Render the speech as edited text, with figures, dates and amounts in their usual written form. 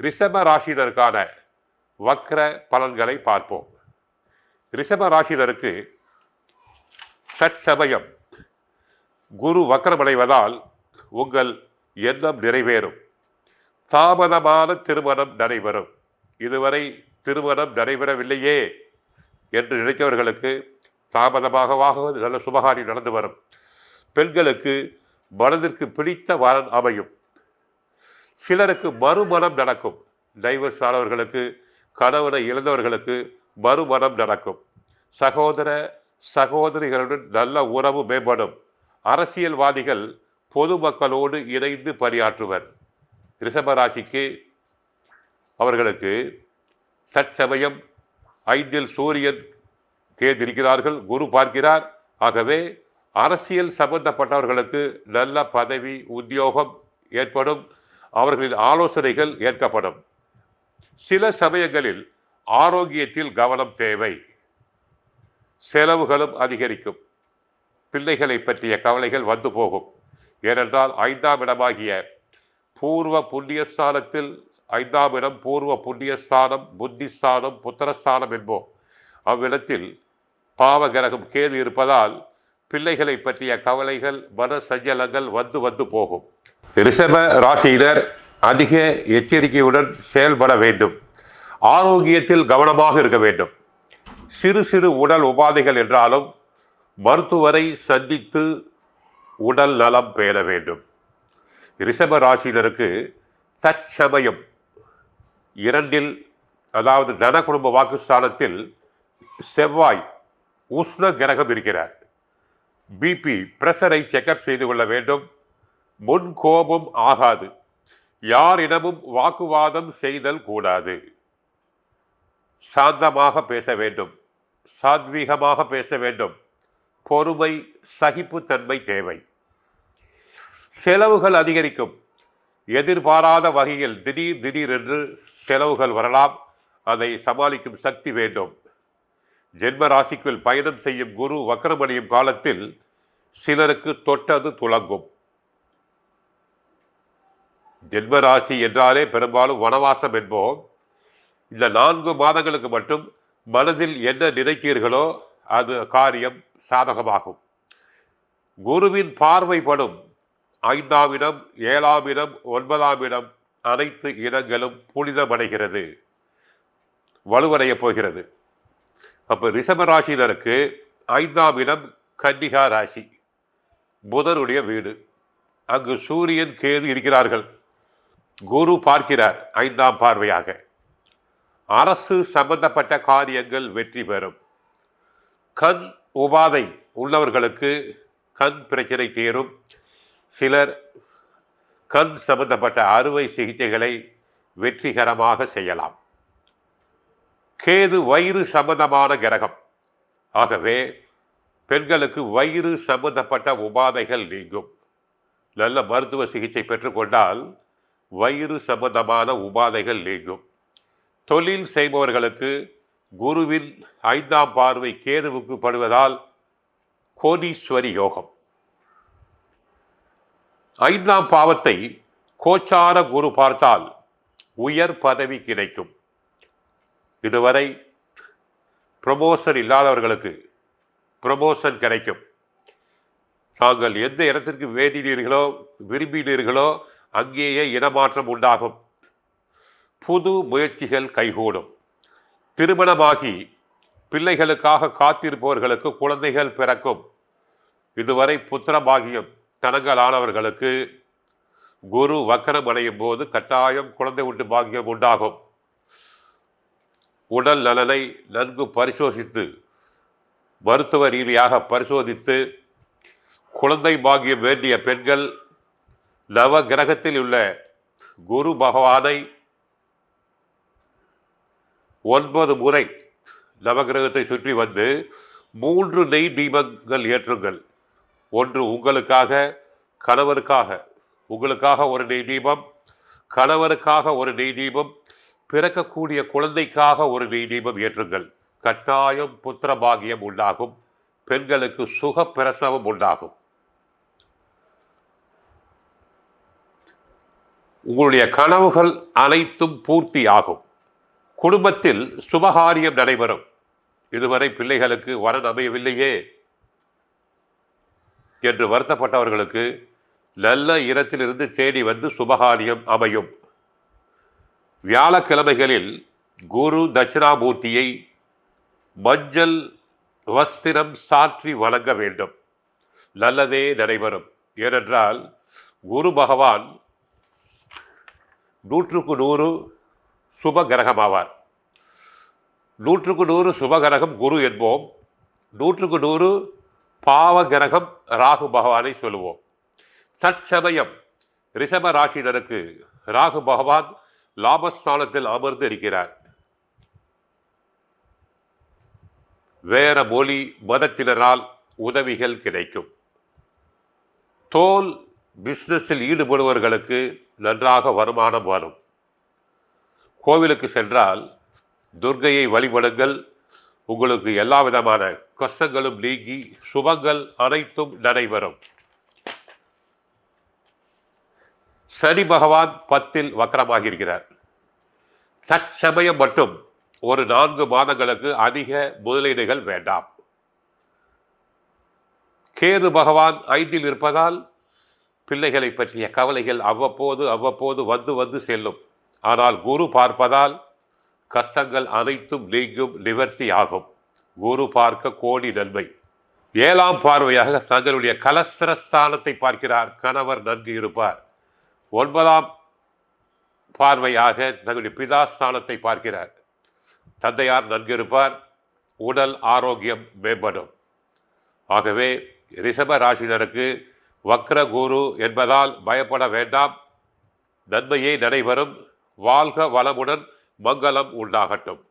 ரிஷப ராசினருக்கான வக்ர பலன்களை பார்ப்போம். ரிஷப ராசினருக்கு தற்சமயம் குரு வக்ரமடைவதால் உங்கள் எண்ணம் நிறைவேறும். தாமதமான திருமணம் நடைபெறும். இதுவரை திருமணம் நடைபெறவில்லையே என்று நினைத்தவர்களுக்கு தாமதமாக நல்ல சுபகாரியம் நடந்து வரும். பெண்களுக்கு மனதிற்கு பிடித்த வரன் அமையும். சிலருக்கு மறுமணம் நடக்கும். டைவர்ஸ் ஆனவர்களுக்கு, கணவனை இழந்தவர்களுக்கு மறுமணம் நடக்கும். சகோதர சகோதரிகளுடன் நல்ல உறவு மேம்படும். அரசியல்வாதிகள் பொதுமக்களோடு இணைந்து பணியாற்றுவர். ரிஷபராசிக்கு அவர்களுக்கு தற்சமயம் 5 சூரியன் கேது இருக்கிறார்கள், குரு பார்க்கிறார். ஆகவே அரசியல் சம்பந்தப்பட்டவர்களுக்கு நல்ல பதவி உத்தியோகம் ஏற்படும். அவர்களின் ஆலோசனைகள் ஏற்கப்படும். சில சமயங்களில் ஆரோக்கியத்தில் கவனம் தேவை. செலவுகளும் அதிகரிக்கும். பிள்ளைகளை பற்றிய கவலைகள் வந்து போகும். ஏனென்றால் 5ஆம் இடமாகிய பூர்வ புண்ணியஸ்தானத்தில் 5ஆம் இடம் பூர்வ புண்ணியஸ்தானம், புத்திஸ்தானம், புத்திரஸ்தானம் என்போம். அவ்விடத்தில் பாவகிரகம் கேது இருப்பதால் பிள்ளைகளை பற்றிய கவலைகள், மன சஞ்சலங்கள் வந்து போகும். ரிஷப ராசியினர் அதிக எச்சரிக்கையுடன் செயல்பட வேண்டும். ஆரோக்கியத்தில் கவனமாக இருக்க வேண்டும். சிறு சிறு உடல் உபாதைகள் என்றாலும் மருத்துவரை சந்தித்து உடல் நலம் பேண வேண்டும். ரிஷப ராசியினருக்கு தற்சமயம் 2 அதாவது தன குடும்ப வாக்குஸ்தானத்தில் செவ்வாய் உஷ்ண கிரகம் இருக்கிறார். பிபி பிரஷரை செக்அப் செய்து கொள்ள வேண்டும். முன் கோபம் ஆகாது. யாரிடமும் வாக்குவாதம் செய்தல் கூடாது. சாந்தமாக பேச வேண்டும். சாத்வீகமாக பேச வேண்டும். பொறுமை, சகிப்புத்தன்மை தேவை. செலவுகள் அதிகரிக்கும். எதிர்பாராத வகையில் திடீர் என்று செலவுகள் வரலாம். அதை சமாளிக்கும் சக்தி வேண்டும். ஜென்ம ராசிக்குள் பயணம் செய்யும் குரு வக்ரமடையும் காலத்தில் சிலருக்கு தொட்டது துளங்கும். ஜென்மராசி என்றாலே பெரும்பாலும் வனவாசம் என்போம். இந்த 4 மாதங்களுக்கு மட்டும் மனதில் என்ன நினைக்கிறீர்களோ அது காரியம் சாதகமாகும். குருவின் பார்வைப்படும் 5ஆம் இடம், 7ஆம் இடம், 9ஆம் இடம் அனைத்து இடங்களும் புனிதமடைகிறது, வலுவடைய போகிறது. அப்போ ரிஷபராசினருக்கு 5ஆம் இடம் கன்னிகா ராசி, புதனுடைய வீடு. அங்கு சூரியன் கேது இருக்கிறார்கள். குரு பார்க்கிறார் 5ஆம் பார்வையாக. அரசு சம்பந்தப்பட்ட காரியங்கள் வெற்றி பெறும். கண் உபாதை உள்ளவர்களுக்கு கண் பிரச்சனை தீரும். சிலர் கண் சம்பந்தப்பட்ட அறுவை சிகிச்சைகளை வெற்றிகரமாக செய்யலாம். கேது வயிறு சம்பந்தமான கிரகம். ஆகவே பெண்களுக்கு வயிறு சம்பந்தப்பட்ட உபாதைகள் நீங்கும். நல்ல மருத்துவ சிகிச்சை பெற்றுக்கொண்டால் வயிறு சம்பந்தமான உபாதைகள் நீங்கும். தொழில் செய்பவர்களுக்கு குருவின் 5ஆம் பார்வை கேதுவுக்கு படுவதால் கோடீஸ்வரி யோகம். 5ஆம் பாவத்தை கோச்சார குரு பார்த்தால் உயர் பதவி கிடைக்கும். இதுவரை ப்ரமோஷன் இல்லாதவர்களுக்கு ப்ரமோஷன் கிடைக்கும். தாங்கள் எந்த இடத்திற்கு வேண்டினீர்களோ விரும்பினீர்களோ அங்கேயே இடமாற்றம் உண்டாகும். புது முயற்சிகள் கைகூடும். திருமணமாகி பிள்ளைகளுக்காக காத்திருப்பவர்களுக்கு குழந்தைகள் பிறக்கும். இதுவரை புத்திர பாகியம் தனங்களானவர்களுக்கு குரு வக்கரம் அடையும் போது கட்டாயம் குழந்தை உண்டு பாகியம் உண்டாகும். உடல் நலனை நன்கு பரிசோதித்து, மருத்துவ ரீதியாக பரிசோதித்து குழந்தை பாகியம் வேண்டிய பெண்கள் நவ கிரகத்தில் உள்ள குரு பகவானை 9 முறை நவகிரகத்தை சுற்றி வந்து 3 நெய் தீபங்கள் ஏற்றுங்கள். ஒன்று உங்களுக்காக, கணவருக்காக. உங்களுக்காக ஒரு நெய் தீபம், கணவருக்காக ஒரு நெய் தீபம், பிறக்கக்கூடிய குழந்தைக்காக ஒரு நெய் தீபம் ஏற்றுங்கள். கட்டாயம் புத்திர பாகியம் உண்டாகும். பெண்களுக்கு சுக பிரசவம் உண்டாகும். உங்களுடைய கனவுகள் அனைத்தும் பூர்த்தி ஆகும். குடும்பத்தில் சுபகாரியம் நடைபெறும். இதுவரை பிள்ளைகளுக்கு வரன் அமையவில்லையே என்று வருத்தப்பட்டவர்களுக்கு நல்ல இடத்திலிருந்து தேடி வந்து சுபகாரியம் அமையும். வியாழக்கிழமைகளில் குரு தட்சிணாமூர்த்தியை மஞ்சள் வஸ்திரம் சாற்றி வணங்க வேண்டும். நல்லதே நடைபெறும். ஏனென்றால் குரு பகவான் 100% சுப கிரகமாவார். 100% சுப கிரகம் குரு என்போம். 100% பாவ கிரகம் ராகு பகவானை சொல்லுவோம். தற்சமயம் ரிஷப ராசினருக்கு ராகு பகவான் லாபஸ்தானத்தில் அமர்ந்து இருக்கிறார். வேற மொழி மதத்தினரால் உதவிகள் கிடைக்கும். தோல் பிஸ்னஸில் ஈடுபடுபவர்களுக்கு நன்றாக வருமானம் வரும். கோவிலுக்கு சென்றால் துர்க்கையை வழிபடுங்கள். உங்களுக்கு எல்லா விதமான கஷ்டங்களும் நீங்கி சுபங்கள் அனைத்தும் நடைபெறும். சனி பகவான் 10ல் வக்கரமாக இருக்கிறார். தற்சமயம் மட்டும் ஒரு 4 மாதங்களுக்கு அதிக முதலீடுகள் வேண்டாம். கேது பகவான் 5ல் இருப்பதால் பிள்ளைகளை பற்றிய கவலைகள் அவ்வப்போது வந்து செல்லும். ஆனால் குரு பார்ப்பதால் கஷ்டங்கள் அனைத்தும் நீங்கும், நிவர்த்தி ஆகும். குரு பார்க்க கோடி நன்மை. 7ஆம் பார்வையாக தங்களுடைய கலஸ்திரஸ்தானத்தை பார்க்கிறார். கணவர் நன்கு இருப்பார். 9ஆம் பார்வையாக தங்களுடைய பிதாஸ்தானத்தை பார்க்கிறார். தந்தையார் நன்கு இருப்பார். உடல் ஆரோக்கியம் மேம்படும். ஆகவே ரிஷப ராசினருக்கு வக்ர குரு என்பதால் பயப்பட வேண்டாம். நன்மையே நடைபெறும். வாழ்க வளமுடன், மங்களம் உண்டாகட்டும்.